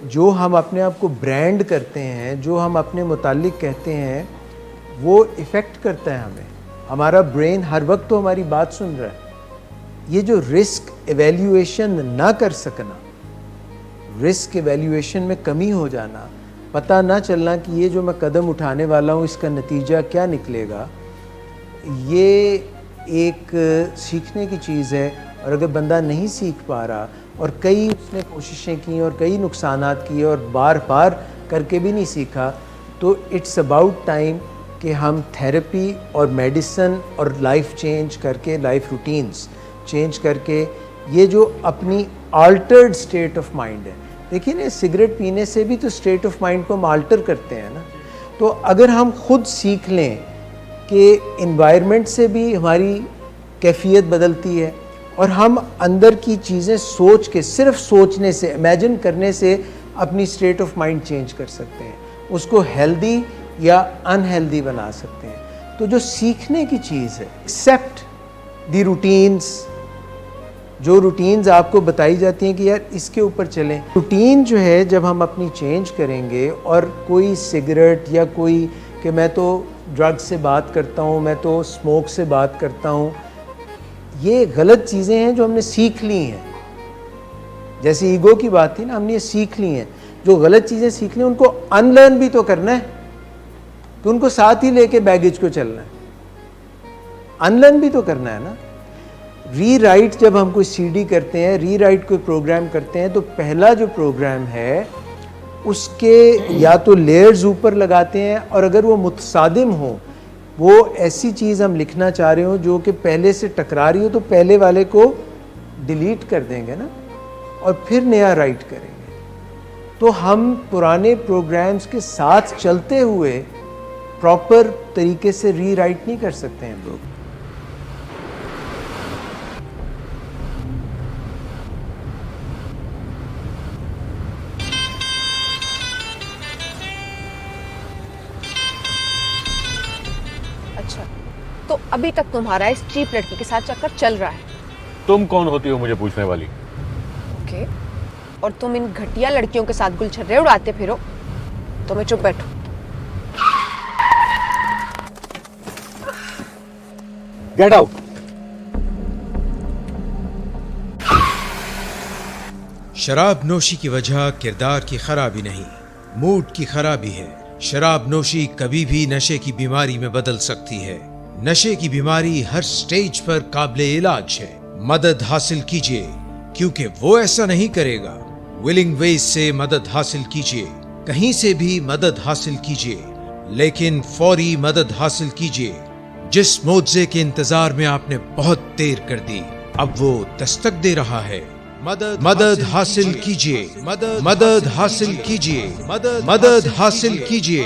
जो हम अपने आप को ब्रांड करते हैं, जो हम अपने मुतालिक कहते हैं, वो इफ़ेक्ट करता है हमें। हमारा ब्रेन हर वक्त तो हमारी बात सुन रहा है। ये जो रिस्क एवेल्यूएशन ना कर सकना, रिस्क एवेल्यूएशन में कमी हो जाना, पता ना चलना कि ये जो मैं कदम उठाने वाला हूँ इसका नतीजा क्या निकलेगा, ये एक सीखने की चीज़ है। और अगर बंदा नहीं सीख पा रहा और कई उसने कोशिशें की और कई नुकसानात किए और बार बार करके भी नहीं सीखा, तो इट्स अबाउट टाइम कि हम थेरेपी और मेडिसिन और लाइफ चेंज करके, लाइफ रूटीन्स चेंज करके, ये जो अपनी अल्टर्ड स्टेट ऑफ माइंड है, देखिए ना, सिगरेट पीने से भी तो स्टेट ऑफ माइंड को हम अल्टर करते हैं ना। तो अगर हम खुद सीख लें कि इन्वायरमेंट से भी हमारी कैफियत बदलती है और हम अंदर की चीज़ें सोच के, सिर्फ सोचने से, इमेजिन करने से अपनी स्टेट ऑफ माइंड चेंज कर सकते हैं, उसको हेल्दी या अनहेल्दी बना सकते हैं। तो जो सीखने की चीज़ है, एक्सेप्ट द रूटीन्स, जो रूटीन्स आपको बताई जाती हैं कि यार इसके ऊपर चलें। रूटीन जो है जब हम अपनी चेंज करेंगे, और कोई सिगरेट या कोई कि मैं तो ड्रग्स से बात करता हूँ, मैं तो स्मोक से बात करता हूँ, ये गलत चीज़ें हैं जो हमने सीख ली हैं। जैसे ईगो की बात थी ना, हमने ये सीख ली हैं। जो गलत चीज़ें सीख ली उनको अनलर्न भी तो करना है, तो उनको साथ ही लेके बैगेज को चलना है, अनलर्न भी तो करना है ना। रीराइट जब हम कोई सीडी करते हैं, रीराइट कोई प्रोग्राम करते हैं, तो पहला जो प्रोग्राम है उसके या तो लेयर्स ऊपर लगाते हैं, और अगर वो मुतसादिम हो, वो ऐसी चीज़ हम लिखना चाह रहे हो जो कि पहले से टकरा रही हो, तो पहले वाले को डिलीट कर देंगे ना, और फिर नया राइट करेंगे। तो हम पुराने प्रोग्राम्स के साथ चलते हुए प्रॉपर तरीके से रीराइट नहीं कर सकते हैं लोग। अच्छा, तो अभी तक तुम्हारा इस चीप लड़की के साथ चक्कर चल रहा है? तुम कौन होती हो मुझे पूछने वाली? ओके, और तुम इन घटिया लड़कियों के साथ गुलछर्रे उड़ाते फिरो, तो मैं चुप बैठूं? Get out. शराब नोशी की वजह किरदार की खराबी नहीं, मूड की खराबी है। शराब नोशी कभी भी नशे की बीमारी में बदल सकती है। नशे की बीमारी हर स्टेज पर काबिले इलाज है। मदद हासिल कीजिए, क्योंकि वो ऐसा नहीं करेगा। विलिंग वेज से मदद हासिल कीजिए, कहीं से भी मदद हासिल कीजिए, लेकिन फौरी मदद हासिल कीजिए। जिस मुआवजे के इंतजार में आपने बहुत देर कर दी, अब वो दस्तक दे रहा है। मदद हासिल कीजिए, मदद हासिल कीजिए, मदद हासिल कीजिए।